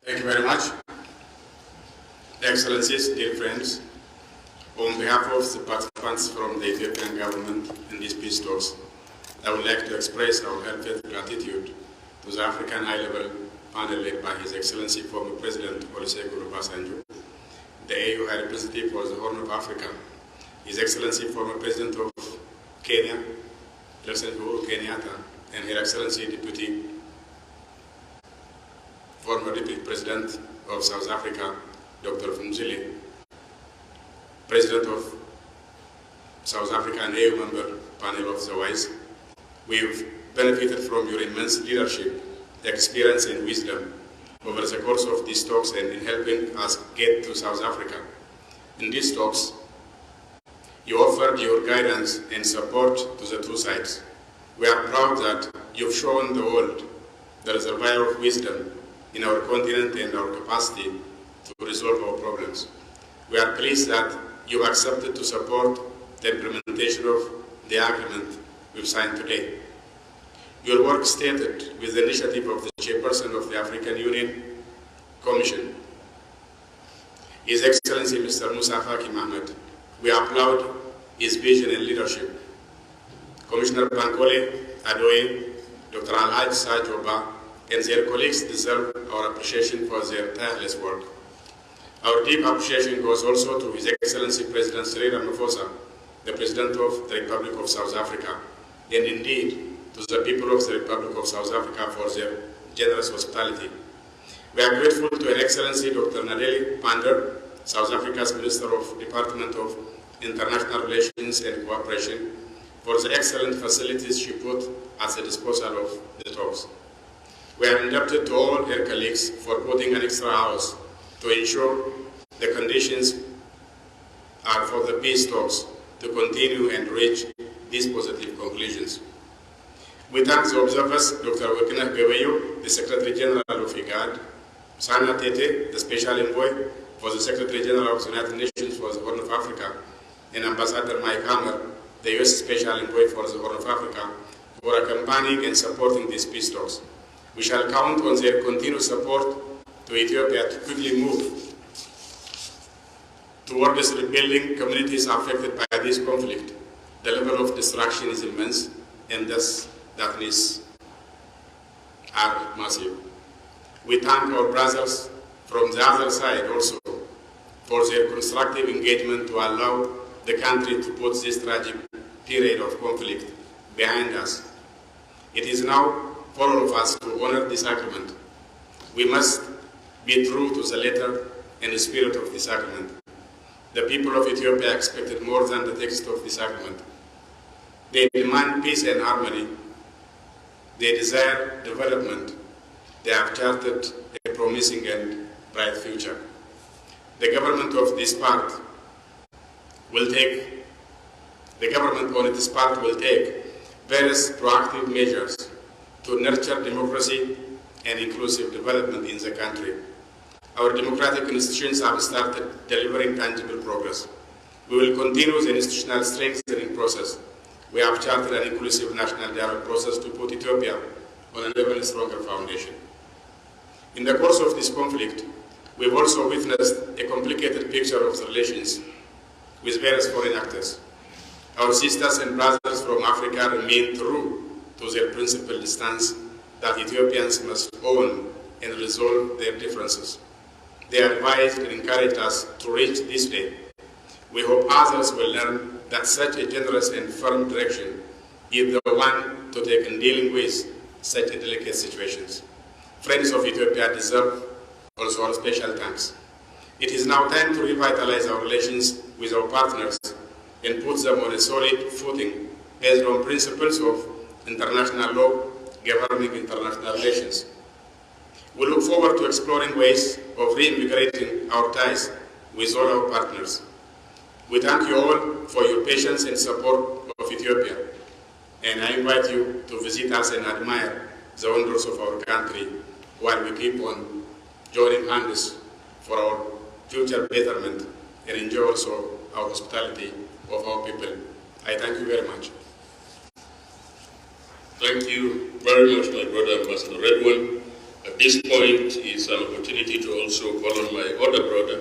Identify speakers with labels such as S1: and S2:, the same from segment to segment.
S1: Thank you very much. Excellencies, dear friends, on behalf of the participants from the Ethiopian government in these peace talks, I would like to express our heartfelt gratitude to the African high-level panel led by His Excellency former President Olusegun Obasanjo, the AU High Representative for the Horn of Africa, His Excellency former President of Kenya, President Uhuru Kenyatta, and Her Excellency former Deputy President of South Africa, Dr. Mzili, President of South Africa and AU member panel of the WISE. We've benefited from your immense leadership, experience and wisdom over the course of these talks and in helping us get to South Africa. In these talks, you offered your guidance and support to the two sides. We are proud that you've shown the world the reservoir of wisdom in our continent and our capacity to resolve our problems. We are pleased that you accepted to support the implementation of the agreement we've signed today. Your work started with the initiative of the chairperson of the African Union Commission, His Excellency Mr. Musa Faki Mohamed. We applaud his vision and leadership. Commissioner Bankole, Adoye, Dr. Alhaj Sajoba, and their colleagues deserve our appreciation for their tireless work. Our deep appreciation goes also to His Excellency President Cyril Ramaphosa, the President of the Republic of South Africa, and indeed to the people of the Republic of South Africa for their generous hospitality. We are grateful to Her Excellency Dr. Nadeli Pandor, South Africa's Minister of Department of International Relations and Cooperation, for the excellent facilities she put at the disposal of the talks. We are indebted to all her colleagues for putting an extra hours to ensure the conditions are for the peace talks to continue and reach these positive conclusions. We thank the observers, Dr. Wekina Geweyo, the Secretary General of IGAD, Sana Tete, the Special Envoy for the Secretary General of the United Nations for the Horn of Africa, and Ambassador Mike Hammer, the U.S. Special Envoy for the Horn of Africa, for accompanying and supporting these peace talks. We shall count on their continued support to Ethiopia to quickly move towards rebuilding communities affected by this conflict. The level of destruction is immense, and thus that needs are massive. We thank our brothers from the other side also for their constructive engagement to allow the country to put this tragic period of conflict behind us. It is now for all of us to honor this agreement. We must be true to the letter and the spirit of this agreement. The people of Ethiopia expected more than the text of this agreement. They demand peace and harmony. They desire development. They have charted a promising and bright future. The government on its part will take various proactive measures to nurture democracy and inclusive development in the country. Our democratic institutions have started delivering tangible progress. We will continue the institutional strengthening process. We have charted an inclusive national dialogue process to put Ethiopia on an even stronger foundation. In the course of this conflict, we've also witnessed a complicated picture of the relations with various foreign actors. Our sisters and brothers from Africa remain true to their principled stance that Ethiopians must own and resolve their differences. They advised and encouraged us to reach this day. We hope others will learn that such a generous and firm direction is the one to take in dealing with such delicate situations. Friends of Ethiopia deserve also our special thanks. It is now time to revitalize our relations with our partners and put them on a solid footing based on principles of international law governing international relations. We look forward to exploring ways of reinvigorating our ties with all our partners. We thank you all for your patience and support of Ethiopia, and I invite you to visit us and admire the wonders of our country while we keep on joining hands for our future betterment and enjoy also our hospitality of our people. I thank you very much.
S2: Thank you very much, my brother Ambassador Red One. At this point is an opportunity to also call on my other brother,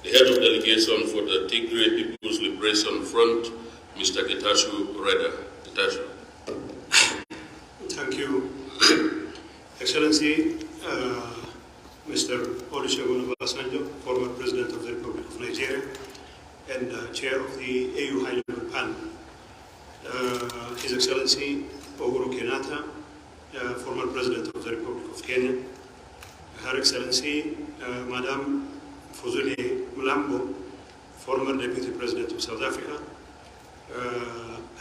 S2: the head of delegation for the Tigray People's Liberation Front, Mr. ጌታቸው Reda. ጌታቸው.
S3: Thank you, Excellency, Mr. Olusegun Obasanjo, former President of the Republic of Nigeria and Chair of the AU High-Level Panel. His Excellency Uhuru Kenyatta, former President of the Republic of Kenya. Her Excellency Madam Fuzuli Mlambo, former Deputy President of South Africa.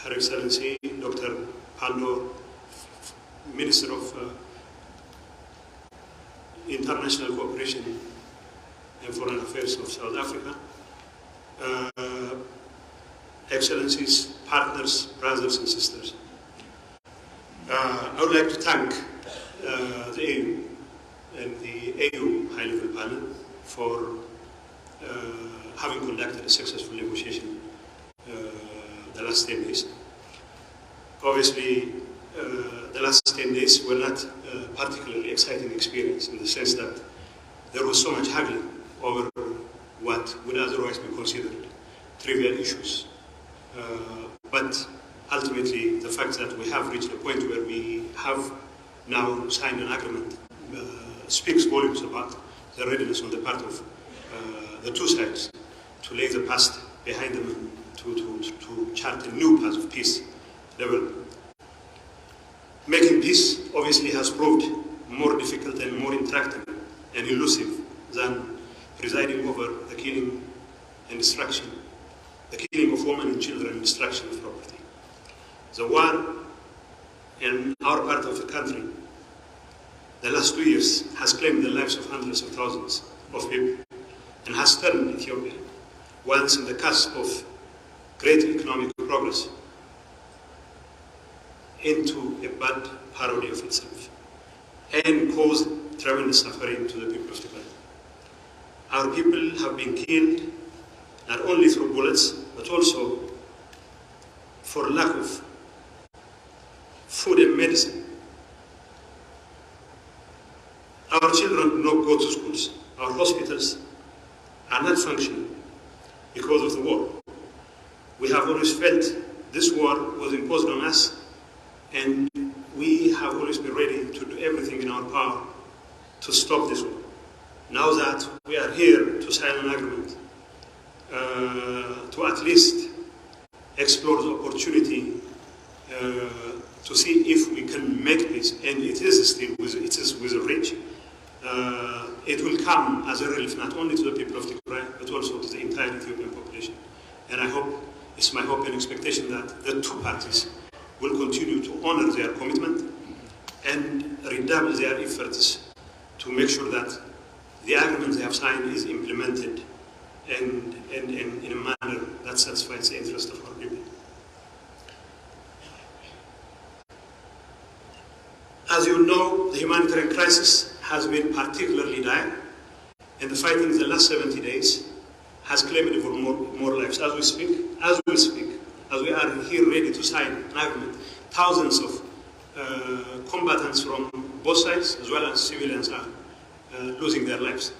S3: Her Excellency Dr. Pandor, Minister of International Cooperation and Foreign Affairs of South Africa. Excellencies, partners, brothers and sisters. I would like to thank the AU and the AU High-Level Panel for having conducted a successful negotiation the last 10 days. Obviously, the last 10 days were not a particularly exciting experience in the sense that there was so much haggling over what would otherwise be considered trivial issues. But ultimately, the fact that we have reached a point where we have now signed an agreement speaks volumes about the readiness on the part of the two sides to lay the past behind them and to chart a new path of peace development. Making peace obviously has proved more difficult and more intractable and elusive than presiding over the killing and destruction, the killing of women and children and destruction of property. The war in our part of the country, the last 2 years, has claimed the lives of hundreds of thousands of people and has turned Ethiopia, once in the cusp of great economic progress, into a bad parody of itself and caused tremendous suffering to the people of the country. Our people have been killed not only through bullets, but also for lack of food and medicine. Our children do not go to schools. Our hospitals are not functioning because of the war. We have always felt this war was imposed on us, and we have always been ready to do everything in our power to stop this war. Now that we are here to sign an agreement, to at least explore the opportunity to see if we can make peace, and it is with a reach. It will come as a relief not only to the people of Tigray, but also to the entire Ethiopian population. And I hope, it's my hope and expectation that the two parties will continue to honor their commitment and redouble their efforts to make sure that the agreement they have signed is implemented and in a manner that satisfies the interest of our people. As you know, the humanitarian crisis has been particularly dire, and the fighting in the last 70 days has claimed for more lives. As we speak, as we are here ready to sign an agreement, thousands of combatants from both sides, as well as civilians, are losing their lives.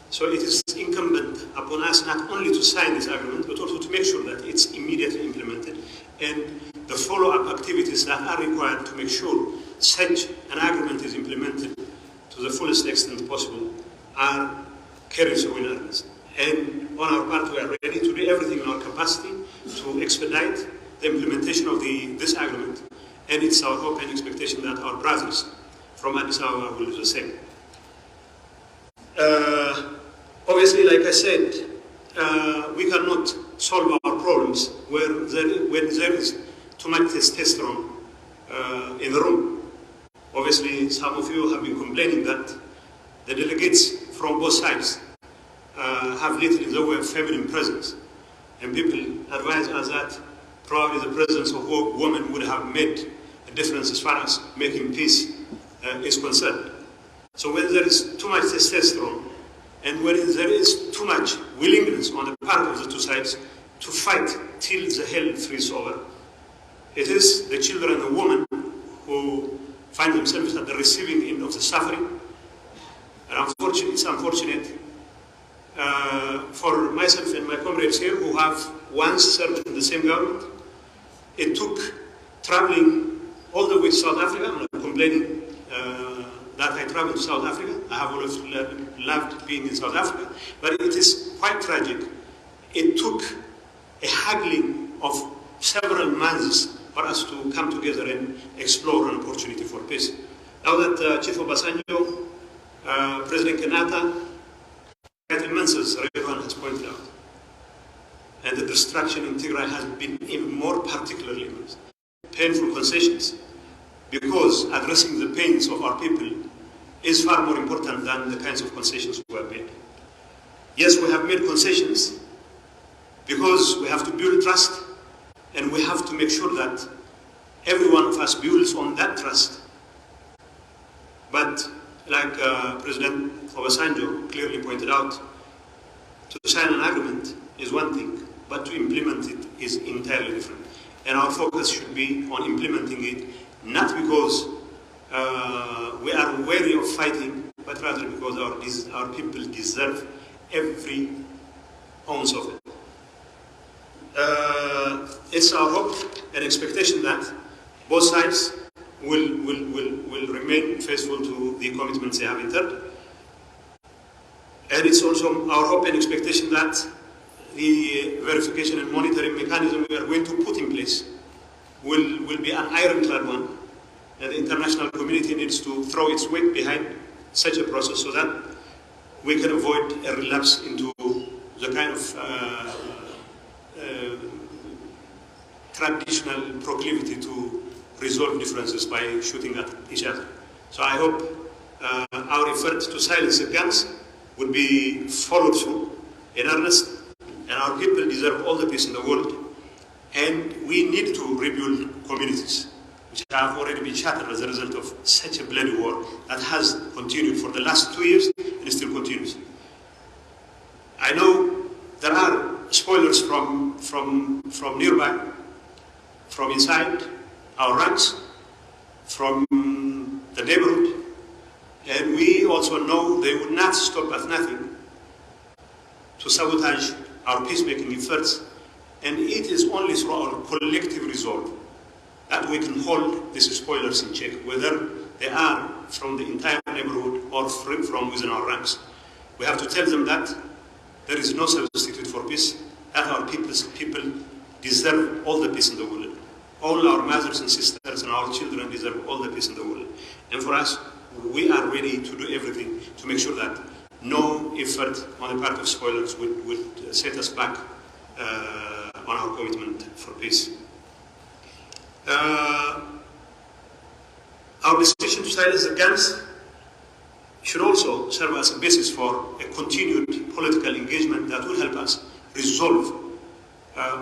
S3: So it is incumbent upon us not only to sign this agreement, but also to make sure that it's immediately implemented, and the follow-up activities that are required to make sure such an agreement is implemented to the fullest extent possible are carried through in earnest. And on our part, we are ready to do everything in our capacity to expedite the implementation of this agreement. And it's our hope and expectation that our brothers from Addis Ababa will do the same. Obviously, like I said, we cannot solve our problems when there is too much testosterone in the room. Obviously, some of you have been complaining that the delegates from both sides have little in the way of feminine presence. And people advise us that probably the presence of women would have made a difference as far as making peace is concerned. So when there is too much testosterone, and when there is too much willingness on the part of the two sides to fight till the hell freezes over, it is the children and the women who find themselves at the receiving end of the suffering, And it's unfortunate for myself and my comrades here who have once served in the same government. It took traveling all the way to South Africa. I'm not complaining that I traveled to South Africa. I have always loved being in South Africa. But it is quite tragic. It took a haggling of several months for us to come together and explore an opportunity for peace. Now that Chief Obasanjo, President Kenyatta, immense as Redwan has pointed out, and the destruction in Tigray has been even more particularly immense. Painful concessions, because addressing the pains of our people is far more important than the kinds of concessions we have made. Yes, we have made concessions because we have to build trust, and we have to make sure that every one of us builds on that trust. But like President Obasanjo clearly pointed out, to sign an agreement is one thing, but to implement it is entirely different. And our focus should be on implementing it, not because we are wary of fighting, but rather because our people deserve every ounce of it. It's our hope and expectation that both sides will remain faithful to the commitments they have entered. And it's also our hope and expectation that the verification and monitoring mechanism we are going to put in place will be an ironclad one, and the international community needs to throw its weight behind such a process so that we can avoid a relapse into the kind of traditional proclivity to resolve differences by shooting at each other. So I hope our effort to silence the guns will be followed through in earnest, and our people deserve all the peace in the world, and we need to rebuild communities which have already been shattered as a result of such a bloody war that has continued for the last 2 years and still continues. I know there are spoilers from nearby, from inside our ranks, from the neighborhood, and we also know they will not stop at nothing to sabotage our peacemaking efforts, and it is only through our collective resolve that we can hold these spoilers in check, whether they are from the entire neighborhood or from within our ranks. We have to tell them that there is no substitute for peace, that our people deserve all the peace in the world. All our mothers and sisters and our children deserve all the peace in the world. And for us, we are ready to do everything to make sure that no effort on the part of spoilers would set us back on our commitment for peace. Our decision to silence the guns should also serve as a basis for a continued political engagement that will help us resolve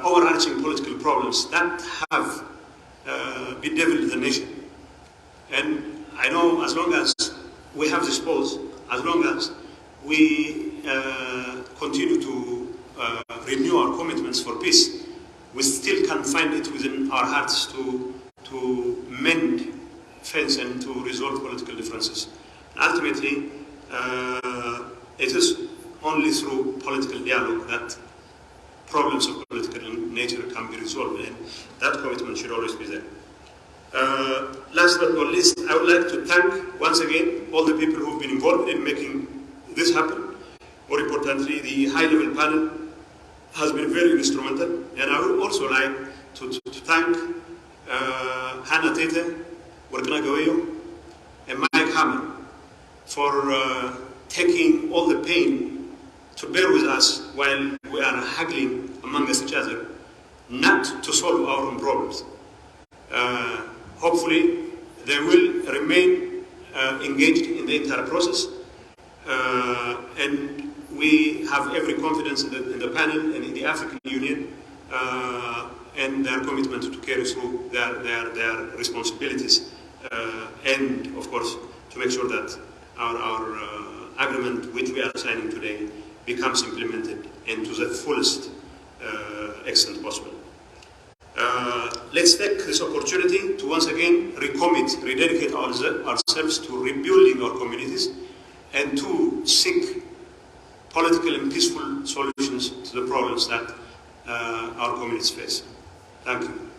S3: overarching political problems that have bedeviled the nation. And I know as long as we have this pause, as long as we continue to renew our commitments for peace, we still can find it within our hearts to mend fence and to resolve political differences. Ultimately, it is only through political dialogue that problems of political nature can be resolved, and that commitment should always be there. Last but not least, I would like to thank once again all the people who have been involved in making this happen. More importantly, the high-level panel has been very instrumental, and I would also like to thank Hannah Tete, Workna Gawayo, and Mike Hammer for taking all the pain to bear with us while we are haggling amongst each other, not to solve our own problems. Hopefully, they will remain engaged in the entire process, and we have every confidence in the panel and in the African Union and their commitment to carry through their responsibilities, and of course to make sure that our agreement which we are signing today becomes implemented and to the fullest extent possible. Let's take this opportunity to once again rededicate ourselves to rebuilding our communities and to seek political and peaceful solutions to the problems that our communities face. Thank you.